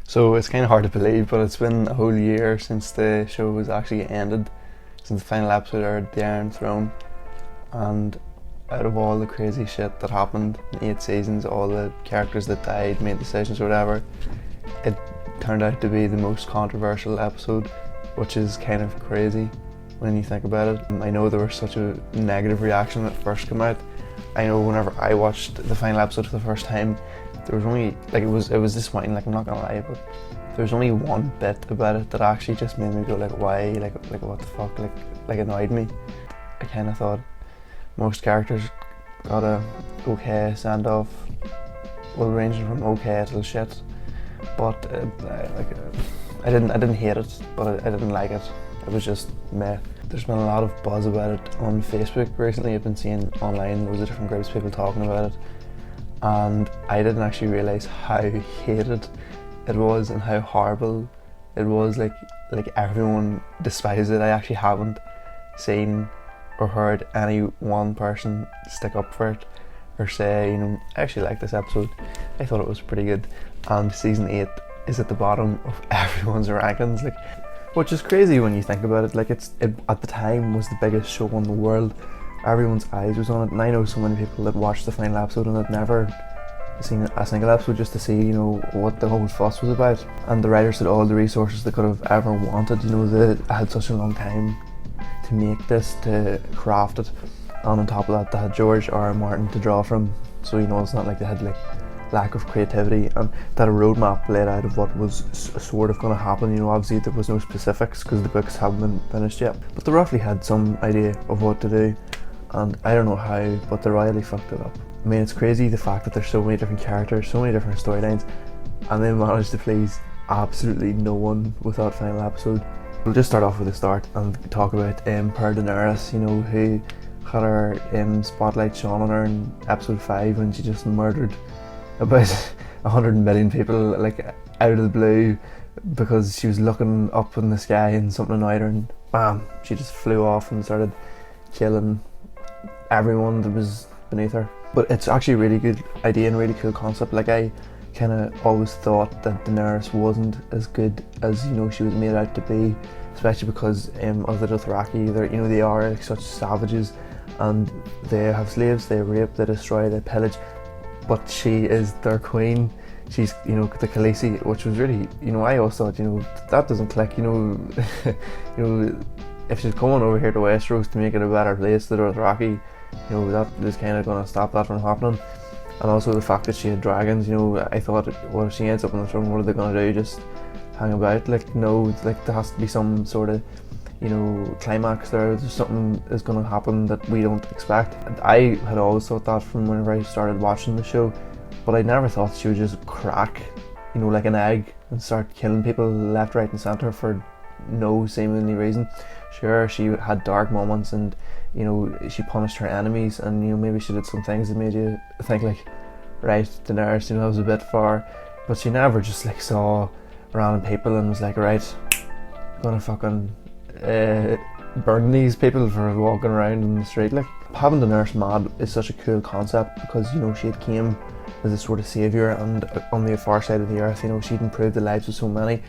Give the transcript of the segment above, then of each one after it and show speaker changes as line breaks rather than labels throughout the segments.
So it's kind of hard to believe, but it's been a whole year since the show was actually ended, since the final episode aired, The Iron Throne. And out of all the crazy shit that happened in 8 seasons, all the characters that died, made decisions or whatever, it turned out to be the most controversial episode, which is kind of crazy when you think about it. I know there was such a negative reaction when it first came out. I know whenever I watched the final episode for the first time, there was only, like, it was disappointing, like, I'm not gonna lie, but there was only one bit about it that actually just made me go like, why, like what the fuck, like annoyed me. I kind of thought most characters got a okay send off, well, ranging from okay till shit, but I didn't hate it, but I didn't like it. It was just meh. There's been a lot of buzz about it on Facebook recently. I've been seeing online loads of different groups of people talking about it, and I didn't actually realise how hated it was and how horrible it was. Like everyone despised it. I actually haven't seen or heard any one person stick up for it or say, you know, I actually like this episode, I thought it was pretty good. And season 8 is at the bottom of everyone's rankings, like, which is crazy when you think about it. Like, it at the time was the biggest show in the world. Everyone's eyes was on it, and I know so many people that watched the final episode and had never seen a single episode just to see, you know, what the whole fuss was about. And the writers had all the resources they could have ever wanted. You know, they had such a long time to make this, to craft it, and on top of that they had George R. R. Martin to draw from, so, you know, it's not like they had like lack of creativity, and that a roadmap laid out of what was sort of going to happen. You know, obviously there was no specifics because the books haven't been finished yet, but they roughly had some idea of what to do, and I don't know how, but they royally fucked it up. I mean, it's crazy the fact that there's so many different characters, so many different storylines, and they managed to please absolutely no one with that final episode. We'll just start off with the start and talk about Per Daenerys, you know, who had her spotlight shone on her in episode 5 when she just murdered about 100 million people, like, out of the blue, because she was looking up in the sky and something annoyed her, and bam, she just flew off and started killing everyone that was beneath her. But it's actually a really good idea and really cool concept. Like, I kind of always thought that Daenerys wasn't as good as, you know, she was made out to be, especially because of the Dothraki. They're, you know, they are like such savages, and they have slaves, they rape, they destroy, they pillage, but she is their queen. She's, you know, the Khaleesi, which was really, you know, I always thought, you know, that doesn't click, you know. You know, if she's coming over here to Westeros to make it a better place, the Dothraki, you know, that is kind of going to stop that from happening. And also the fact that she had dragons, you know, I thought, well, if she ends up on the throne, what are they going to do, just hang about? Like, no, like, there has to be some sort of, you know, climax there. There's something is going to happen that we don't expect. I had always thought that from whenever I started watching the show, but I never thought she would just crack, you know, like an egg and start killing people left, right and centre for no seemingly reason. Sure, she had dark moments, and, you know, she punished her enemies, and, you know, maybe she did some things that made you think like, right, Daenerys, you know, that was a bit far, but she never just like saw random people and was like, right, I'm gonna fucking burn these people for walking around in the street. Like, having Daenerys mad is such a cool concept, because, you know, she had came as a sort of saviour, and on the far side of the earth, you know, she'd improved the lives of so many,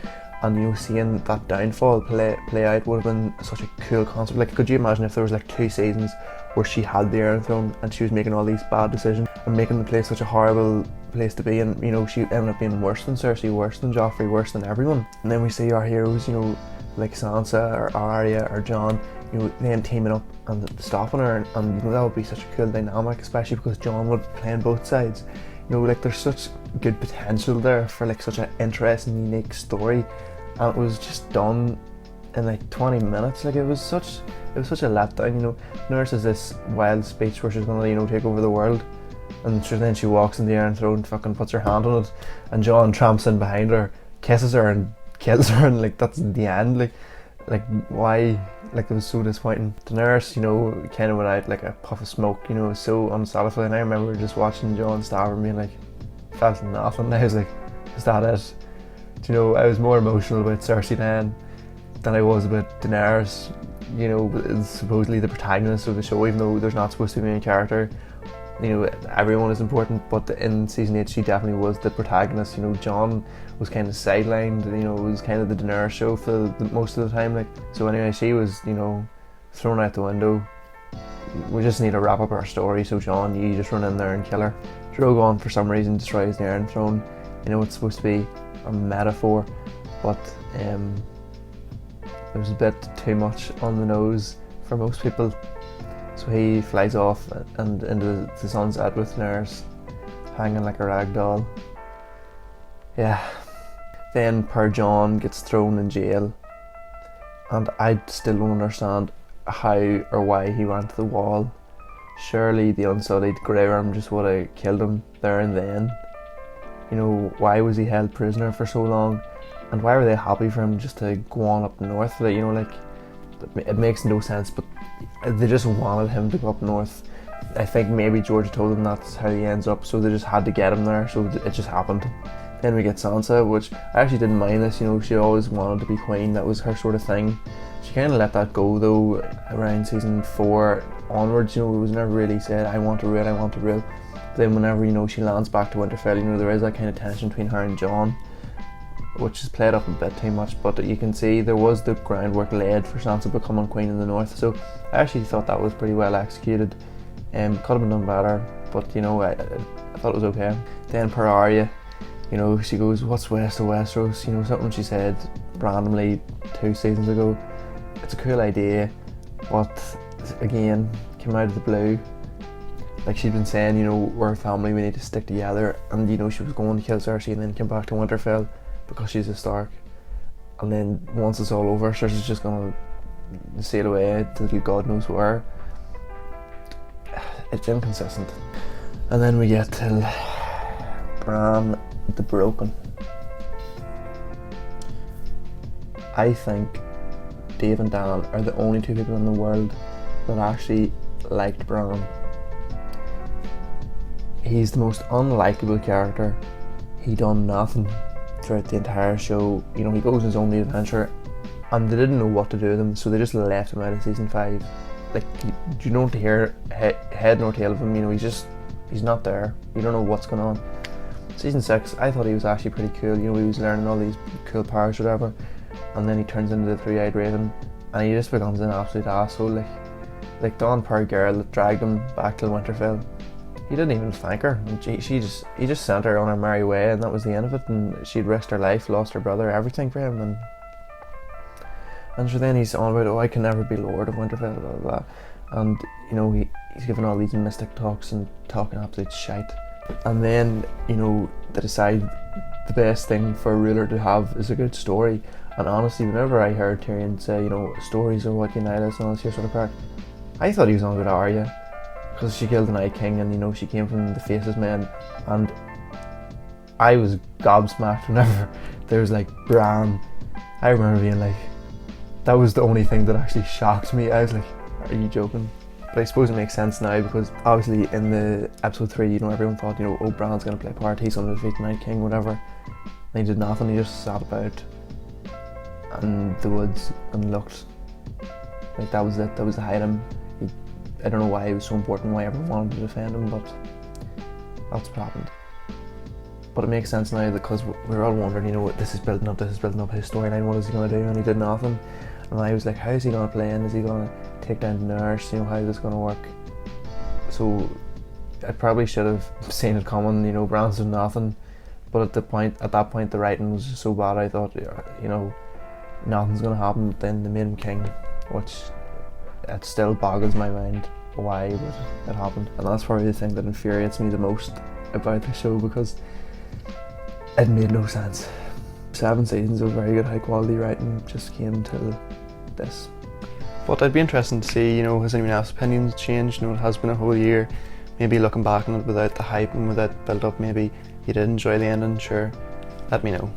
and, you know, seeing that downfall play out would have been such a cool concept. Like, could you imagine if there was like 2 seasons where she had the Iron Throne and she was making all these bad decisions and making the place such a horrible place to be, and, you know, she ended up being worse than Cersei, worse than Joffrey, worse than everyone. And then we see our heroes, you know, like Sansa or Arya or Jon, you know, them teaming up and stopping her, and you know, that would be such a cool dynamic, especially because Jon would play on both sides. You know, like, there's such good potential there for like such an interesting, unique story, and it was just done in like 20 minutes. Like, it was such a letdown. You know, Nurse has this wild speech where she's gonna, you know, take over the world, and then she walks in the Iron Throne, fucking puts her hand on it, and Jon tramps in behind her, kisses her and kills her, and like, that's the end. Like why? Like, it was so disappointing. Daenerys, you know, kind of went out like a puff of smoke. You know, it was so unsatisfying. I remember just watching Jon stab her and being like, felt nothing. I was like, is that it? Do you know, I was more emotional about Cersei then than I was about Daenerys. You know, it's supposedly the protagonist of the show, even though there's not supposed to be a main character. everyone is important, but in season 8 she definitely was the protagonist. John was kind of sidelined, it was kind of the Daenerys show for most of the time. So anyway, she was, thrown out the window. We just need to wrap up our story, so John, you just run in there and kill her. Drogon, for some reason, destroys the Iron Throne. It's supposed to be a metaphor, but it was a bit too much on the nose for most people. So he flies off and into the sunset with Daenerys hanging like a rag doll. Yeah. Then Per John gets thrown in jail, and I still don't understand how or why he ran to the wall. Surely the unsullied Grey Worm just would have killed him there and then. Why was he held prisoner for so long, and why were they happy for him just to go on up north? It makes no sense, but they just wanted him to go up north. I think maybe George told them that's how he ends up, so they just had to get him there, so it just happened. Then we get Sansa, which I actually didn't mind this. She always wanted to be queen, that was her sort of thing. She kind of let that go though around season 4 onwards. It was never really said, I want to rule. But then whenever she lands back to Winterfell, there is that kind of tension between her and Jon, which is played up a bit too much, but you can see there was the groundwork laid for Sansa becoming queen in the north. So I actually thought that was pretty well executed. Could have been done better, but I thought it was okay. Then per Arya, she goes, what's west of Westeros? Something she said randomly 2 seasons ago. It's a cool idea, but again, came out of the blue. She'd been saying, we're a family, we need to stick together, and she was going to kill Cersei and then came back to Winterfell because she's a Stark. And then once it's all over, Cersei's just gonna sail away to God knows where. It's inconsistent. And then we get to Bran the Broken. I think Dave and Dan are the only 2 people in the world that actually liked Bran. He's the most unlikable character. He done nothing throughout the entire show. He goes on his own adventure, and they didn't know what to do with him, so they just left him out of season 5. You don't hear head nor tail of him. He's not there. You don't know what's going on. Season 6, I thought he was actually pretty cool. He was learning all these cool powers or whatever, and then he turns into the Three-Eyed Raven, and he just becomes an absolute asshole. Like Dawn, poor girl that dragged him back to Winterfell. He didn't even thank her. He just sent her on her merry way, and that was the end of it. And she'd risked her life, lost her brother, everything for him. And so then he's on about, I can never be Lord of Winterfell, blah blah blah. And he's giving all these mystic talks and talking absolute shite. And then they decide the best thing for a ruler to have is a good story. And honestly, whenever I heard Tyrion say, stories are what unite us and all this here sort of crap, I thought he was on about Arya, because she killed the Night King, and she came from the Faces Men, and I was gobsmacked whenever there was Bran. I remember being that was the only thing that actually shocked me. I was like, are you joking? But I suppose it makes sense now, because obviously in the episode 3, everyone thought, oh, Bran's gonna play a part, he's gonna defeat the Night King, whatever. And he did nothing, he just sat about in the woods and looked. That was it, that was the height of him. I don't know why it was so important, why everyone wanted to defend him, but that's what happened. But it makes sense now, because we're all wondering, this is building up his storyline, what is he going to do? And he did nothing. And I was like, how is he going to play in? Is he going to take down Daenerys? How is this going to work? So I probably should have seen it coming, Bran's done nothing. But at that point the writing was just so bad, I thought, nothing's going to happen. But then they made him king, which it still boggles my mind why it happened. And that's probably the thing that infuriates me the most about the show, because it made no sense. 7 seasons of very good high quality writing just came to this. But I'd be interested to see, has anyone else's opinions changed? It has been a whole year. Maybe looking back on it without the hype and without build up, maybe you did enjoy the ending, sure. Let me know.